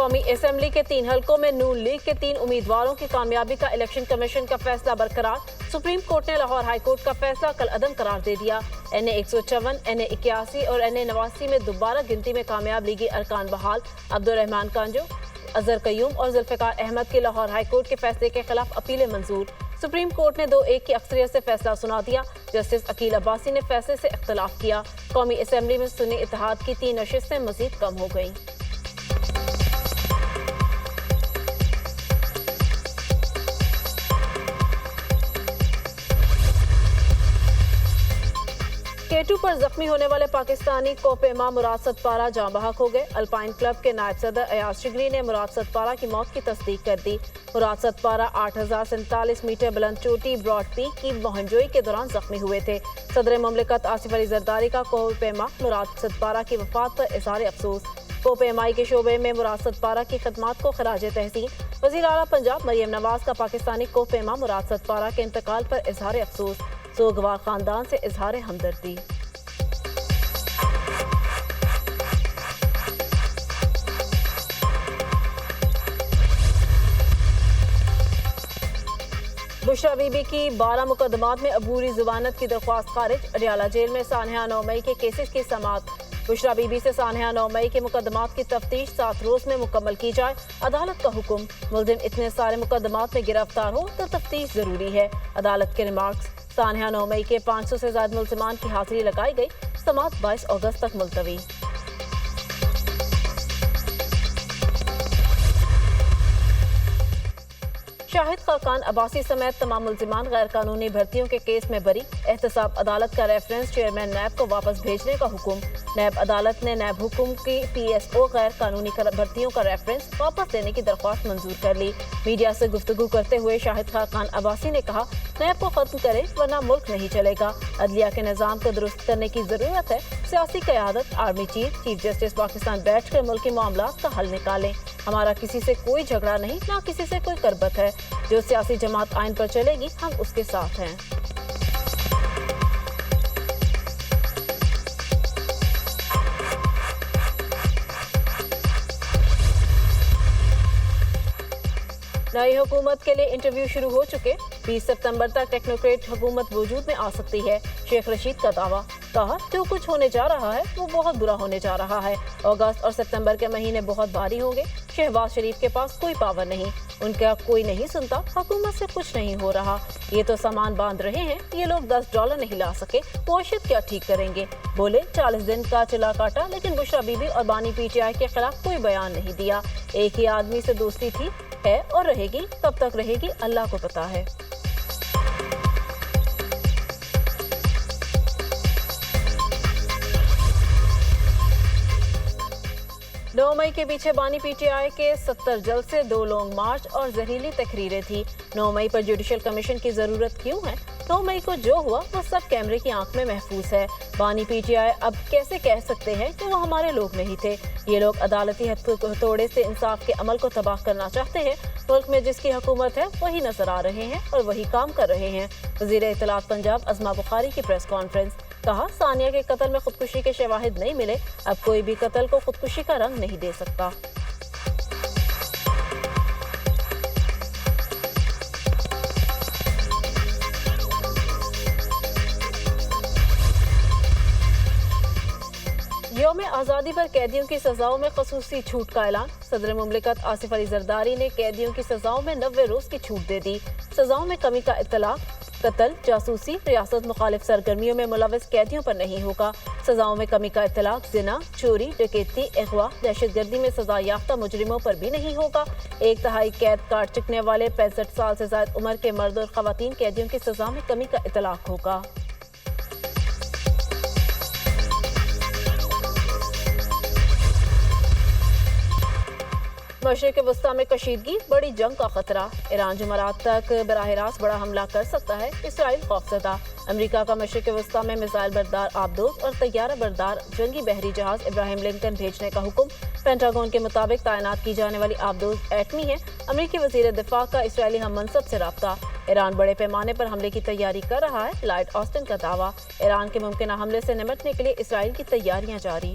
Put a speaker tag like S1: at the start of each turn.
S1: قومی اسمبلی کے 3 حلقوں میں نون لیگ کے 3 امیدواروں کی کامیابی کا الیکشن کمیشن کا فیصلہ برقرار۔ سپریم کورٹ نے لاہور ہائی کورٹ کا فیصلہ کالعدم قرار دے دیا۔ NA 154، NA 81 اور NA 89 میں دوبارہ گنتی میں کامیاب لیگی ارکان بحال۔ عبدالرحمان کانجو، اظہر قیوم اور ذوالفقار احمد کی لاہور ہائی کورٹ کے فیصلے کے خلاف اپیلیں منظور۔ سپریم کورٹ نے 2-1 کی اکثریت سے فیصلہ سنا دیا۔ جسٹس عقیل عباسی نے فیصلے سے اختلاف کیا۔ قومی اسمبلی میں سنی اتحاد کی 3 نشستیں مزید کم ہو گئیں۔ K2 پر زخمی ہونے والے پاکستانی کوپیما مراد ستپارہ جاں بحق ہو گئے۔ الپائن کلب کے نائب صدر ایاز شگری نے مراد ستپارہ کی موت کی تصدیق کر دی۔ مراد ستپارہ 8047 میٹر بلند چوٹی براڈ پیک کی مہمجوئی کے دوران زخمی ہوئے تھے۔ صدر مملکت آصف علی زرداری کا کوپیما مراد ستپارہ کی وفات پر اظہار افسوس۔ کوپیمائی کے شعبے میں مراد ستپارہ کی خدمات کو خراج تحسین۔ وزیر اعلیٰ پنجاب مریم نواز کا پاکستانی کوپیما مراد ستپارہ کے انتقال پر اظہار افسوس۔ سوگوار خاندان سے اظہار ہمدردی۔ بشرا بی بی کی 12 مقدمات میں عبوری ضمانت کی درخواست خارج۔ اڈیالہ جیل میں سانحہ 9 مئی کے کیسز کی سماعت۔ بشرا بی بی سے سانحہ 9 مئی کے مقدمات کی تفتیش 7 روز میں مکمل کی جائے۔ عدالت کا حکم، ملزم اتنے سارے مقدمات میں گرفتار ہو تو تفتیش ضروری ہے۔ عدالت کے ریمارکس۔ سانحہ 9 مئی کے 500 سے زائد ملزمان کی حاضری لگائی گئی۔ سماعت 22 اگست تک ملتوی۔ شاہد خاقان عباسی سمیت تمام ملزمان غیر قانونی بھرتیوں کے کیس میں بری۔ احتساب عدالت کا ریفرنس چیئرمین نیب کو واپس بھیجنے کا حکم۔ نیب عدالت نے نیب حکم کی PSO غیر قانونی بھرتیوں کا ریفرنس واپس لینے کی درخواست منظور کر لی۔ میڈیا سے گفتگو کرتے ہوئے شاہد خاقان عباسی نے کہا، نیب کو ختم کریں ورنہ ملک نہیں چلے گا۔ عدلیہ کے نظام کو درست کرنے کی ضرورت ہے۔ سیاسی قیادت، army chief, chief justice Pakistan بیٹھ کر ملکی معاملات کا حل نکالیں۔ ہمارا کسی سے کوئی جھگڑا نہیں، نہ کسی سے کوئی کربت ہے۔ جو سیاسی جماعت آئین پر چلے گی ہم اس کے ساتھ ہیں۔ نئی حکومت کے لیے انٹرویو شروع ہو چکے۔ 20 ستمبر تک ٹیکنوکریٹ حکومت وجود میں آ سکتی ہے۔ شیخ رشید کا دعویٰ، کہا جو کچھ ہونے جا رہا ہے وہ بہت برا ہونے جا رہا ہے۔ اگست اور ستمبر کے مہینے بہت بھاری ہوں گے۔ شہباز شریف کے پاس کوئی پاور نہیں، ان کا کوئی نہیں سنتا، حکومت سے کچھ نہیں ہو رہا۔ یہ تو سامان باندھ رہے ہیں، یہ لوگ $10 نہیں لا سکے، معیشت کیا ٹھیک کریں گے؟ بولے 40 دن کا چلا کاٹا، لیکن بشرا بی بی اور بانی PTI کے خلاف کوئی بیان نہیں دیا۔ ایک ہی آدمی سے دوستی تھی، ہے اور رہے گی، کب تک رہے گی اللہ کو پتہ ہے۔ نو مئی کے پیچھے بانی PTI کے 70 جلسے، 2 لانگ مارچ اور زہریلی تقریریں تھی۔ 9 مئی پر جوڈیشل کمیشن کی ضرورت کیوں ہے؟ 9 مئی کو جو ہوا وہ سب کیمرے کی آنکھ میں محفوظ ہے۔ بانی PTI اب کیسے کہہ سکتے ہیں کہ وہ ہمارے لوگ نہیں تھے؟ یہ لوگ عدالتی ہتھوڑے سے انصاف کے عمل کو تباہ کرنا چاہتے ہیں۔ ملک میں جس کی حکومت ہے وہی نظر آ رہے ہیں اور وہی کام کر رہے ہیں۔ وزیر اطلاعات پنجاب عظمیٰ بخاری کی پریس کانفرنس، کہا ثانیہ کے قتل میں خودکشی کے شواہد نہیں ملے، اب کوئی بھی قتل کو خودکشی کا رنگ نہیں دے سکتا۔ یوم آزادی پر قیدیوں کی سزاؤں میں خصوصی چھوٹ کا اعلان۔ صدر مملکت آصف علی زرداری نے قیدیوں کی سزاؤں میں 90 روز کی چھوٹ دے دی۔ سزاؤں میں کمی کا اطلاق قتل، جاسوسی، ریاست مخالف سرگرمیوں میں ملوث قیدیوں پر نہیں ہوگا۔ سزاؤں میں کمی کا اطلاق زنا، چوری، ڈکیتی، اغوا، دہشت گردی میں سزا یافتہ مجرموں پر بھی نہیں ہوگا۔ 1/3 قید کاٹ چکنے والے 65 سال سے زائد عمر کے مرد اور خواتین قیدیوں کی سزا میں کمی کا اطلاق ہوگا۔ مشرق وسطیٰ میں کشیدگی، بڑی جنگ کا خطرہ۔ ایران جمعرات تک براہ راست بڑا حملہ کر سکتا ہے، اسرائیل خوفزدہ۔ امریکہ کا مشرق وسطیٰ میں میزائل بردار آبدوز اور طیارہ بردار جنگی بحری جہاز ابراہیم لنکن بھیجنے کا حکم۔ پینٹاگون کے مطابق تعینات کی جانے والی آبدوز ایٹمی ہے۔ امریکی وزیر دفاع کا اسرائیلی ہم منصب سے رابطہ۔ ایران بڑے پیمانے پر حملے کی تیاری کر رہا ہے، لائٹ آسٹن کا دعویٰ۔ ایران کے ممکنہ حملے سے نمٹنے کے لیے اسرائیل کی تیاریاں جاری۔